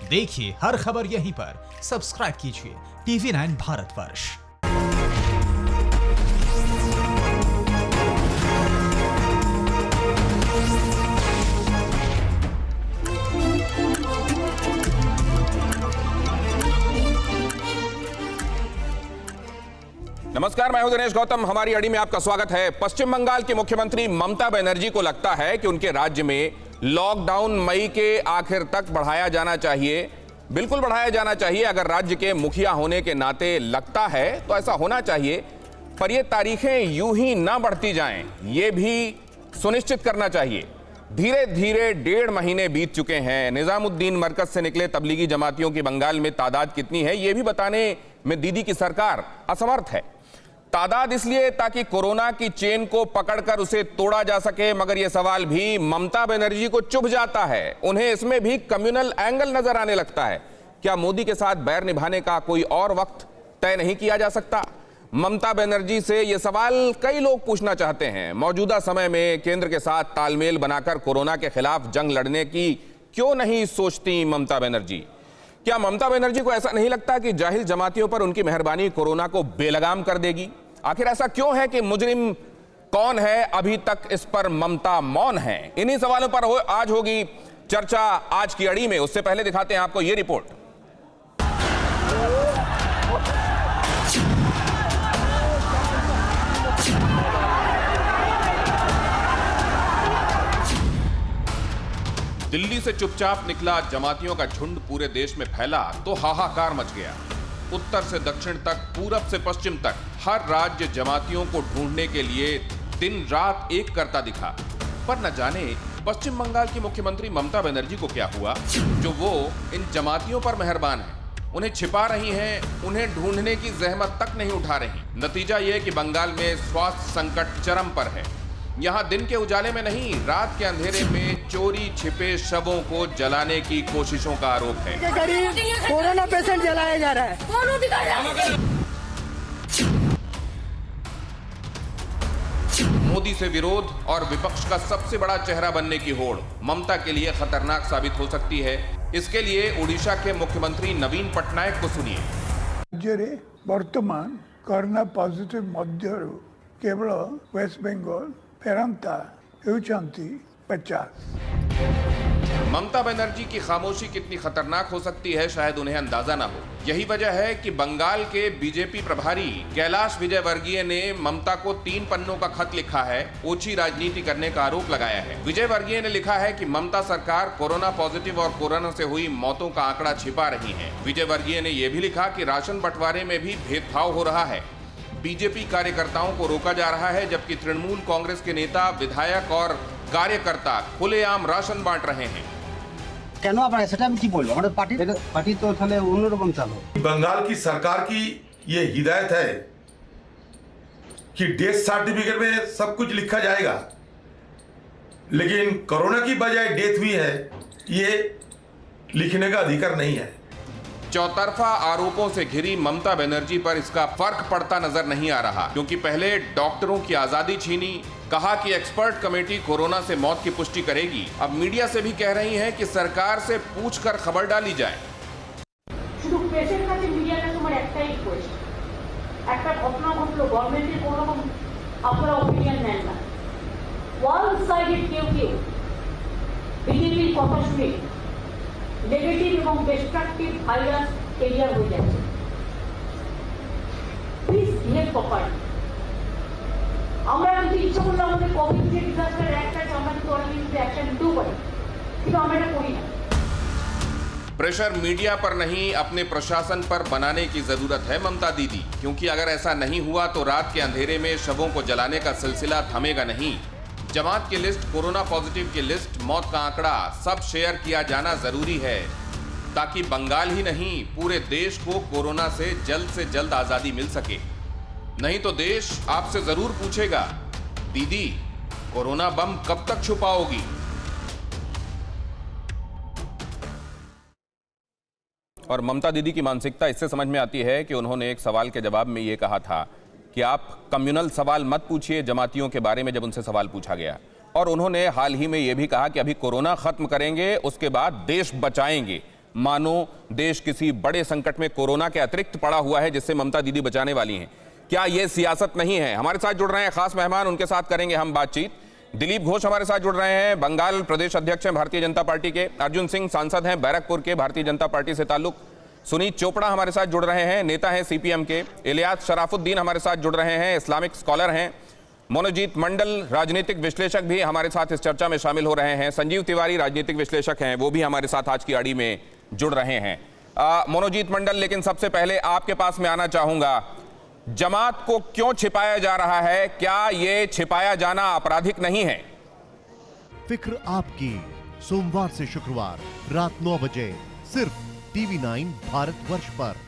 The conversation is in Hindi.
देखिए हर खबर यहीं पर। सब्सक्राइब कीजिए TV9 भारतवर्ष। नमस्कार, मैं हूं दिनेश गौतम। हमारी अड़ी में आपका स्वागत है। पश्चिम बंगाल की मुख्यमंत्री ममता बनर्जी को लगता है कि उनके राज्य में लॉकडाउन मई के आखिर तक बढ़ाया जाना चाहिए। बिल्कुल बढ़ाया जाना चाहिए। अगर राज्य के मुखिया होने के नाते लगता है तो ऐसा होना चाहिए, पर ये तारीखें यूं ही ना बढ़ती जाएं, ये भी सुनिश्चित करना चाहिए। धीरे धीरे 1.5 महीने बीत चुके हैं। निजामुद्दीन मरकज से निकले तबलीगी जमातियों की बंगाल में तादाद कितनी है, ये भी बताने में दीदी की सरकार असमर्थ है। तादाद इसलिए ताकि कोरोना की चेन को पकड़कर उसे तोड़ा जा सके, मगर यह सवाल भी ममता बनर्जी को चुभ जाता है। उन्हें इसमें भी कम्युनल एंगल नजर आने लगता है। क्या मोदी के साथ बैर निभाने का कोई और वक्त तय नहीं किया जा सकता? ममता बनर्जी से यह सवाल कई लोग पूछना चाहते हैं। मौजूदा समय में केंद्र के साथ तालमेल बनाकर कोरोना के खिलाफ जंग लड़ने की क्यों नहीं सोचती ममता बनर्जी? क्या ममता बनर्जी को ऐसा नहीं लगता कि जाहिल जमातियों पर उनकी मेहरबानी कोरोना को बेलगाम कर देगी? आखिर ऐसा क्यों है कि मुजरिम कौन है, अभी तक इस पर ममता मौन है? इन्हीं सवालों पर आज होगी चर्चा आज की अड़ी में। उससे पहले दिखाते हैं आपको ये रिपोर्ट। दिल्ली से चुपचाप निकला जमातियों का झुंड पूरे देश में फैला तो हाहाकार मच गया। उत्तर से दक्षिण तक, पूरब से पश्चिम तक, हर राज्य जमातियों को ढूंढने के लिए दिन रात एक करता दिखा। पर न जाने पश्चिम बंगाल की मुख्यमंत्री ममता बनर्जी को क्या हुआ, जो वो इन जमातियों पर मेहरबान है, उन्हें छिपा रही हैं, उन्हें ढूंढने की जहमत तक नहीं उठा रही। नतीजा ये कि बंगाल में स्वास्थ्य संकट चरम पर है। यहाँ दिन के उजाले में नहीं, रात के अंधेरे में चोरी छिपे शवों को जलाने की कोशिशों का आरोप है। कोरोना पेशेंट जलाया जा रहा है। मोदी से विरोध और विपक्ष का सबसे बड़ा चेहरा बनने की होड़ ममता के लिए खतरनाक साबित हो सकती है। इसके लिए ओडिशा के मुख्यमंत्री नवीन पटनायक को सुनिए। राज्य वर्तमान कोरोना पॉजिटिव मध्य केवल वेस्ट बेंगल फेरंता होती 50। ममता बनर्जी की खामोशी कितनी खतरनाक हो सकती है, शायद उन्हें अंदाजा ना हो। यही वजह है कि बंगाल के बीजेपी प्रभारी कैलाश विजयवर्गीय ने ममता को 3 पन्नों का खत लिखा है, ओछी राजनीति करने का आरोप लगाया है। विजयवर्गीय ने लिखा है कि ममता सरकार कोरोना पॉजिटिव और कोरोना से हुई मौतों का आंकड़ा छिपा रही है। विजयवर्गीय ने यह भी लिखा कि राशन बंटवारे में भी भेदभाव हो रहा है। बीजेपी कार्यकर्ताओं को रोका जा रहा है, जबकि तृणमूल कांग्रेस के नेता, विधायक और कार्यकर्ता खुलेआम राशन बांट रहे हैं। बंगाल की सरकार की ये हिदायत है कि डेथ सर्टिफिकेट में सब कुछ लिखा जाएगा, लेकिन कोरोना की बजाय डेथ हुई है, ये लिखने का अधिकार नहीं है। चौतरफा आरोपों से घिरी ममता बनर्जी पर इसका फर्क पड़ता नजर नहीं आ रहा, क्योंकि पहले डॉक्टरों की आजादी छीनी, कहा कि एक्सपर्ट कमेटी कोरोना से मौत की पुष्टि करेगी। अब मीडिया से भी कह रही हैं कि सरकार से पूछकर खबर डाली जाए। শুধু প্রেসের কাছে মিডিয়ার কাছে আমার একটাই রিকোয়েস্ট, একটা ঘটনা ঘটলো, গভর্নমেন্টের কোনো রকম আপনারা অপিনিয়ন নেন না। ওয়ান সাইডেড কেউ বিজেপির কথা শুনে নেগেটিভ এবং ডিস্ট্রাকটিভ ভাইরাস ক্লিয়ার হয়ে যাচ্ছে। Please behave properly. আমরা যদি ইচ্ছা করলে আমাদের কোভিড যে ডিজাস্টার অ্যাক্ট আছে, আমরা কিন্তু অনেক কিছু অ্যাকশন নিতেও পারি, কিন্তু আমরা এটা করি না। प्रेशर मीडिया पर नहीं, अपने प्रशासन पर बनाने की जरूरत है ममता दीदी, क्योंकि अगर ऐसा नहीं हुआ तो रात के अंधेरे में शवों को जलाने का सिलसिला थमेगा नहीं। जमात की लिस्ट, कोरोना पॉजिटिव की लिस्ट, मौत का आंकड़ा सब शेयर किया जाना जरूरी है, ताकि बंगाल ही नहीं पूरे देश को कोरोना से जल्द आजादी मिल सके। नहीं तो देश आपसे जरूर पूछेगा, दीदी कोरोना बम कब तक छुपाओगी? और ममता दीदी की मानसिकता इससे समझ में आती है कि उन्होंने एक सवाल के जवाब में ये कहा था कि आप कम्युनल सवाल मत पूछिए जमातियों के बारे में, जब उनसे सवाल पूछा गया। और उन्होंने हाल ही में ये भी कहा कि अभी कोरोना खत्म करेंगे, उसके बाद देश बचाएंगे। मानो देश किसी बड़े संकट में कोरोना के अतिरिक्त पड़ा हुआ है जिससे ममता दीदी बचाने वाली हैं। क्या यह सियासत नहीं है? हमारे साथ जुड़ रहे हैं खास मेहमान, उनके साथ करेंगे हम बातचीत। दिलीप घोष हमारे साथ जुड़ रहे हैं, बंगाल प्रदेश अध्यक्ष हैं भारतीय जनता पार्टी के। अर्जुन सिंह सांसद हैं बैरकपुर के, भारतीय जनता पार्टी से ताल्लुक। सुनीत चोपड़ा हमारे साथ जुड़ रहे हैं, नेता हैं सीपीएम के। इलियास शराफुद्दीन हमारे साथ जुड़ रहे हैं, इस्लामिक स्कॉलर हैं। मनोजीत मंडल राजनीतिक विश्लेषक भी हमारे साथ इस चर्चा में शामिल हो रहे हैं। संजीव तिवारी राजनीतिक विश्लेषक हैं, वो भी हमारे साथ आज की आड़ी में जुड़ रहे हैं। मनोजीत मंडल, लेकिन सबसे पहले आपके पास में आना चाहूंगा, जमात को क्यों छिपाया जा रहा है? क्या ये छिपाया जाना आपराधिक नहीं है? फिक्र आपकी, सोमवार से शुक्रवार रात 9 बजे सिर्फ TV9 भारतवर्ष पर।